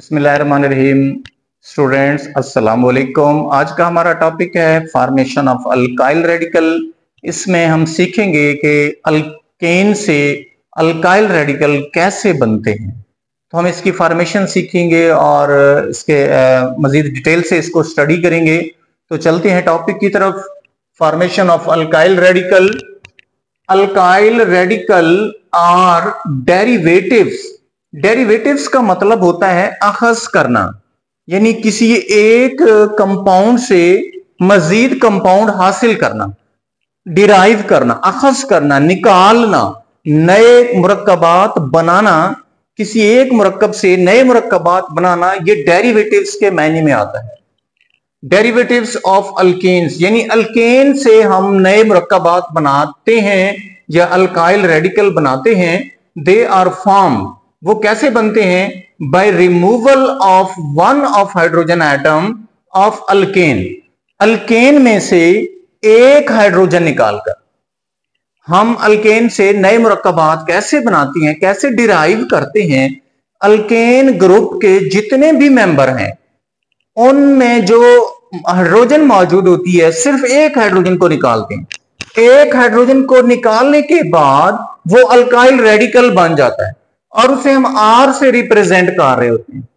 बिस्मिल्लाहिर्रहमानिर्रहीम। स्टूडेंट्स अस्सलाम वालेकुम। आज का हमारा टॉपिक है फॉर्मेशन ऑफ अल्काइल रेडिकल। इसमें हम सीखेंगे कि अल्केन से अल्काइल रेडिकल कैसे बनते हैं। तो हम इसकी फॉर्मेशन सीखेंगे और इसके मजीद डिटेल से इसको स्टडी करेंगे। तो चलते हैं टॉपिक की तरफ। Formation of alkyl radical. Alkyl radical are derivatives. Derivatives का मतलब होता है अखज करना, यानी किसी एक कंपाउंड से मजीद कंपाउंड हासिल करना, डिराइव करना, अखज करना, निकालना, नए मुरक्कबात बनाना, किसी एक मुरक्कब से नए मुरक्कबात बनाना, ये डेरिवेटिव्स के मायने में आता है। डेरिवेटिव्स ऑफ अल्केन्स, यानी अल्केन से हम नए मुरक्कबात बनाते हैं या अल्काइल रेडिकल बनाते हैं। दे आर फॉर्म, वो कैसे बनते हैं? By removal of one of hydrogen atom of alkane. Alkane में से एक हाइड्रोजन निकालकर हम अल्केन से नए मुरक्कबात कैसे बनाती हैं, कैसे डिराइव करते हैं? अल्केन ग्रुप के जितने भी मेंबर हैं उनमें जो हाइड्रोजन मौजूद होती है, सिर्फ एक हाइड्रोजन को निकालते हैं। एक हाइड्रोजन को निकालने के बाद वो अल्काइल रेडिकल बन जाता है और उसे हम आर से रिप्रेजेंट कर रहे होते हैं।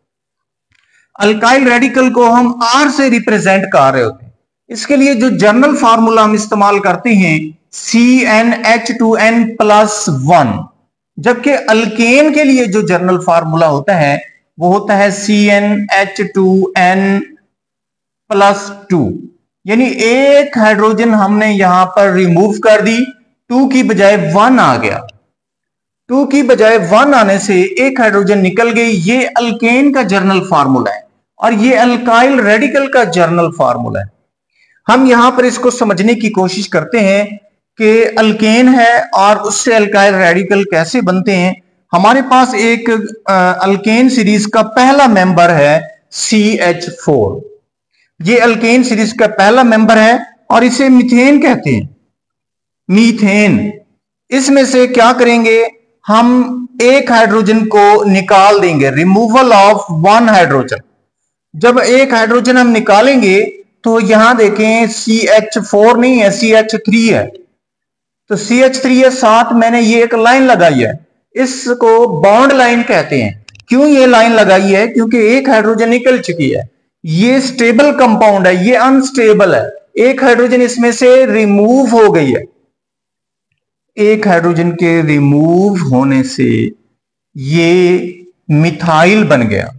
अल्काइल रेडिकल को हम आर से रिप्रेजेंट कर रहे होते हैं। इसके लिए जो जनरल फार्मूला हम इस्तेमाल करते हैं CnH2n+1, जबकि अल्केन के लिए जो जनरल फार्मूला होता है वो होता है CnH2n+2। यानी एक हाइड्रोजन हमने यहां पर रिमूव कर दी, 2 की बजाय 1 आ गया। 2 की बजाय 1 आने से एक हाइड्रोजन निकल गई। ये अल्केन का जर्नल फार्मूला है और ये अल्काइल रेडिकल का जर्नल फार्मूला है। हम यहां पर इसको समझने की कोशिश करते हैं कि अल्केन है और उससे अल्काइल रेडिकल कैसे बनते हैं। हमारे पास एक अल्केन सीरीज का पहला मेंबर है CH4। ये अल्केन सीरीज का पहला मेंबर है और इसे मीथेन कहते हैं। मीथेन, इसमें से क्या करेंगे? हम एक हाइड्रोजन को निकाल देंगे, रिमूवल ऑफ 1 हाइड्रोजन। जब एक हाइड्रोजन हम निकालेंगे तो यहां देखें CH4 नहीं है, CH3 है। तो CH3 है, साथ मैंने ये एक लाइन लगाई है, इसको बॉन्ड लाइन कहते हैं। क्यों ये लाइन लगाई है? क्योंकि एक हाइड्रोजन निकल चुकी है। ये स्टेबल कंपाउंड है, ये अनस्टेबल है। एक हाइड्रोजन इसमें से रिमूव हो गई है। एक हाइड्रोजन के रिमूव होने से ये मिथाइल बन गया,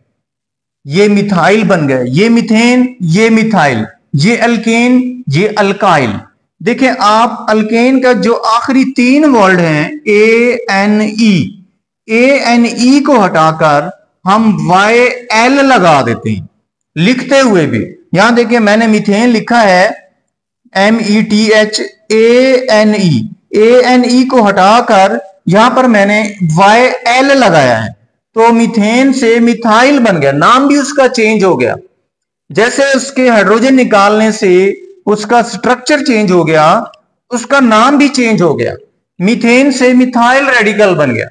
ये मिथाइल बन गया। ये मीथेन, ये मिथाइल, ये अल्केन, ये अल्काइल। देखें आप, अल्केन का जो आखिरी 3 वर्ड हैं ANE को हटाकर हम YL लगा देते हैं लिखते हुए भी। यहां देखिए मैंने मीथेन लिखा है METHANE को हटाकर यहां पर मैंने YL लगाया है, तो मीथेन से मिथाइल बन गया। नाम भी उसका चेंज हो गया। जैसे उसके हाइड्रोजन निकालने से उसका स्ट्रक्चर चेंज हो गया, उसका नाम भी चेंज हो गया। मीथेन से मिथाइल रेडिकल बन गया।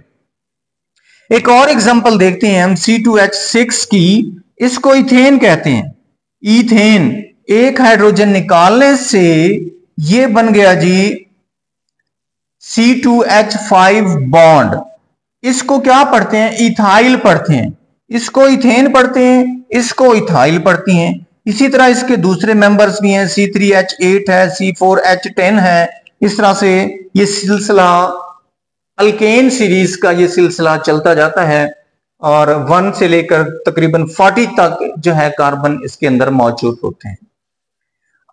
एक और एग्जांपल देखते हैं हम C2H6 की। इसको इथेन कहते हैं। इथेन, एक हाइड्रोजन निकालने से ये बन गया जी C2H5 बॉन्ड। इसको क्या पढ़ते हैं? इथाइल पढ़ते हैं। इसको इथेन पढ़ते हैं, इसको इथाइल पढ़ती हैं। इसी तरह इसके दूसरे मेंबर्स भी हैं, C3H8 है, C4H10 है। इस तरह से ये सिलसिला अल्केन सीरीज का ये सिलसिला चलता जाता है और 1 से लेकर तकरीबन 40 तक जो है कार्बन इसके अंदर मौजूद होते हैं।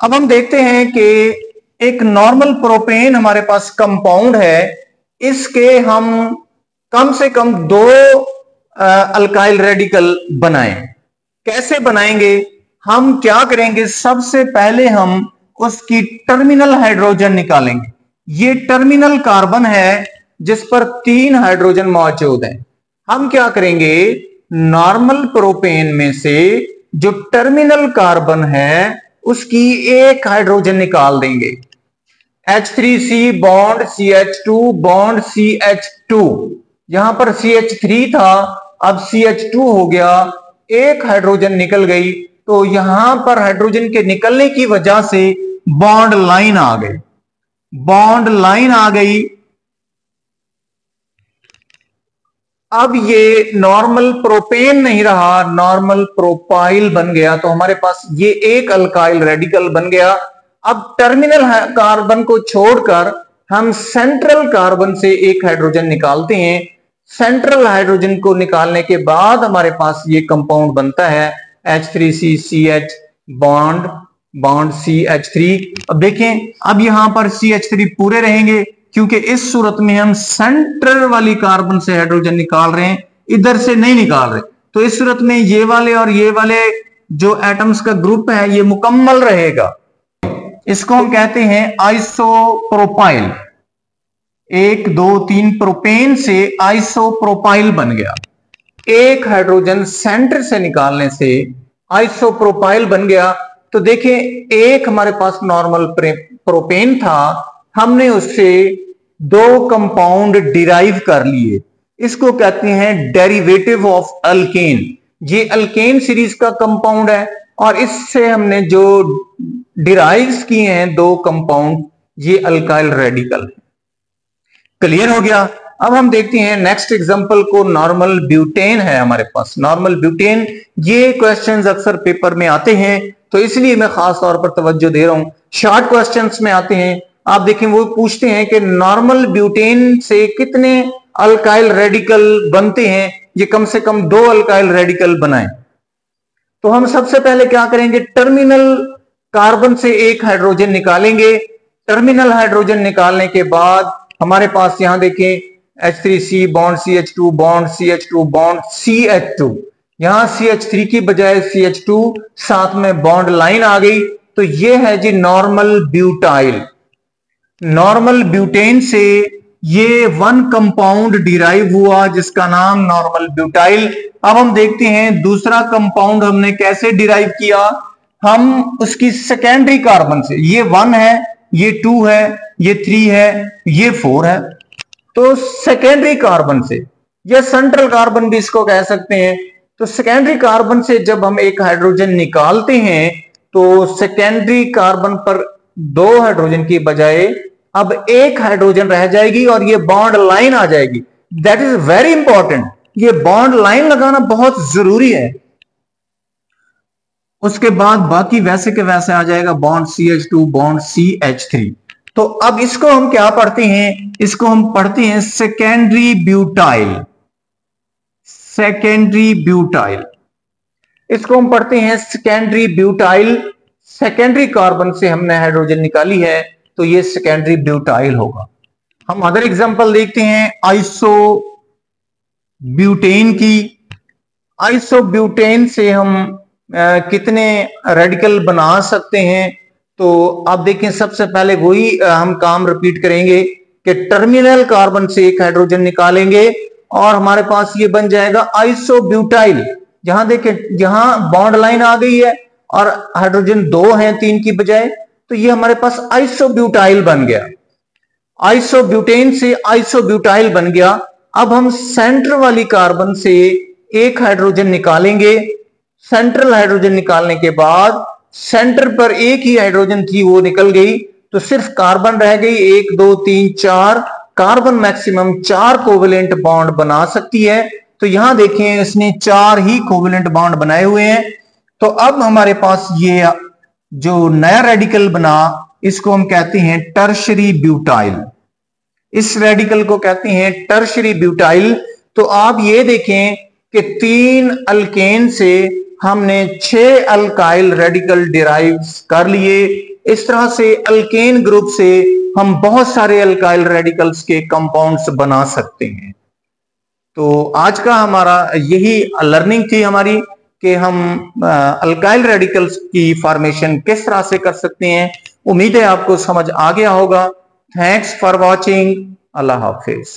अब हम देखते हैं कि एक नॉर्मल प्रोपेन हमारे पास कंपाउंड है, इसके हम कम से कम 2 अल्काइल रेडिकल बनाएं। कैसे बनाएंगे? हम क्या करेंगे? सबसे पहले हम उसकी टर्मिनल हाइड्रोजन निकालेंगे। ये टर्मिनल कार्बन है जिस पर 3 हाइड्रोजन मौजूद हैं। हम क्या करेंगे? नॉर्मल प्रोपेन में से जो टर्मिनल कार्बन है उसकी एक हाइड्रोजन निकाल देंगे। H3C bond CH2 bond CH2, यहां पर CH3 था, अब CH2 हो गया। एक हाइड्रोजन निकल गई, तो यहां पर हाइड्रोजन के निकलने की वजह से बॉन्ड लाइन आ गई, बॉन्ड लाइन आ गई। अब ये नॉर्मल प्रोपेन नहीं रहा, नॉर्मल प्रोपाइल बन गया। तो हमारे पास ये एक अल्काइल रेडिकल बन गया। अब टर्मिनल कार्बन को छोड़कर हम सेंट्रल कार्बन से एक हाइड्रोजन निकालते हैं। सेंट्रल हाइड्रोजन को निकालने के बाद हमारे पास ये कंपाउंड बनता है H3CCH बॉन्ड बॉन्ड CH3। अब देखें, अब यहां पर CH3 पूरे रहेंगे, क्योंकि इस सूरत में हम सेंटर वाली कार्बन से हाइड्रोजन निकाल रहे हैं, इधर से नहीं निकाल रहे। तो इस सूरत में ये वाले और ये वाले जो एटम्स का ग्रुप है ये मुकम्मल रहेगा। इसको हम कहते हैं आइसोप्रोपाइल। 1 2 3 प्रोपेन से आइसोप्रोपाइल बन गया। एक हाइड्रोजन सेंटर से निकालने से आइसोप्रोपाइल बन गया। तो देखें, एक हमारे पास नॉर्मल प्रोपेन था, हमने उससे 2 कंपाउंड डिराइव कर लिए। इसको कहते हैं डेरिवेटिव ऑफ अल्केन। ये अल्केन सीरीज का कंपाउंड है और इससे हमने जो डिराइव किए हैं 2 कंपाउंड, ये अल्काइल रेडिकल। क्लियर हो गया। अब हम देखते हैं नेक्स्ट एग्जांपल को। नॉर्मल ब्यूटेन है हमारे पास, नॉर्मल ब्यूटेन। ये क्वेश्चंस अक्सर पेपर में आते हैं, तो इसलिए मैं खास तौर पर तवज्जो दे रहा हूं। शॉर्ट क्वेश्चंस में आते हैं, आप देखें वो पूछते हैं कि नॉर्मल ब्यूटेन से कितने अल्काइल रेडिकल बनते हैं, ये कम से कम 2 अल्काइल रेडिकल बनाएं। तो हम सबसे पहले क्या करेंगे, टर्मिनल कार्बन से एक हाइड्रोजन निकालेंगे। टर्मिनल हाइड्रोजन निकालने के बाद हमारे पास यहां देखें H3C bond CH2 bond CH2 bond CH2, यहां CH3 की बजाय CH2, साथ में बॉन्ड लाइन आ गई। तो ये है जी नॉर्मल ब्यूटाइल। नॉर्मल ब्यूटेन से ये 1 कंपाउंड डिराइव हुआ जिसका नाम नॉर्मल ब्यूटाइल। अब हम देखते हैं दूसरा कंपाउंड हमने कैसे डिराइव किया। हम उसकी सेकेंडरी कार्बन से, ये 1 है, ये 2 है, ये 3 है, ये 4 है, तो सेकेंडरी कार्बन से, या सेंट्रल कार्बन भी इसको कह सकते हैं। तो सेकेंडरी कार्बन से जब हम एक हाइड्रोजन निकालते हैं, तो सेकेंडरी कार्बन पर 2 हाइड्रोजन की बजाय अब 1 हाइड्रोजन रह जाएगी और ये बॉन्ड लाइन आ जाएगी। दैट इज वेरी इंपॉर्टेंट, ये बॉन्ड लाइन लगाना बहुत जरूरी है। उसके बाद बाकी वैसे के वैसे आ जाएगा बॉन्ड CH2 बॉन्ड CH3। तो अब इसको हम क्या पढ़ते हैं, इसको हम पढ़ते हैं सेकेंडरी ब्यूटाइल। सेकेंडरी ब्यूटाइल, इसको हम पढ़ते हैं सेकेंडरी ब्यूटाइल। सेकेंडरी कार्बन से हमने हाइड्रोजन निकाली है, तो ये सेकेंडरी ब्यूटाइल होगा। हम अदर एग्जांपल देखते हैं आइसो ब्यूटेन की। आइसो ब्यूटेन से हम कितने रेडिकल बना सकते हैं। तो आप देखें, सबसे पहले वही हम काम रिपीट करेंगे कि टर्मिनल कार्बन से एक हाइड्रोजन निकालेंगे और हमारे पास ये बन जाएगा आइसोब्यूटाइल। यहां देखें, यहां बॉन्ड लाइन आ गई है और हाइड्रोजन 2 हैं 3 की बजाय, तो ये हमारे पास आइसोब्यूटाइल बन गया। आइसोब्यूटेन से आइसोब्यूटाइल बन गया। अब हम सेंटर वाली कार्बन से एक हाइड्रोजन निकालेंगे। सेंट्रल हाइड्रोजन निकालने के बाद सेंटर पर एक ही हाइड्रोजन थी, वो निकल गई, तो सिर्फ कार्बन रह गई। 1 2 3 4 कार्बन मैक्सिमम 4 कोवेलेंट बॉन्ड बना सकती है। तो यहां देखें, इसने 4 ही कोवेलेंट बॉन्ड बनाए हुए हैं। तो अब हमारे पास ये जो नया रेडिकल बना, इसको हम कहते हैं टर्शरी ब्यूटाइल। इस रेडिकल को कहते हैं टर्शरी ब्यूटाइल। तो आप ये देखें कि 3 अल्केन से हमने 6 अल्काइल रेडिकल डिराइव कर लिए। इस तरह से अल्केन ग्रुप से हम बहुत सारे अल्काइल रेडिकल्स के कंपाउंड्स बना सकते हैं। तो आज का हमारा यही लर्निंग थी हमारी कि हम अल्काइल रेडिकल्स की फॉर्मेशन किस तरह से कर सकते हैं। उम्मीद है आपको समझ आ गया होगा। Thanks for watching. Allah Hafiz.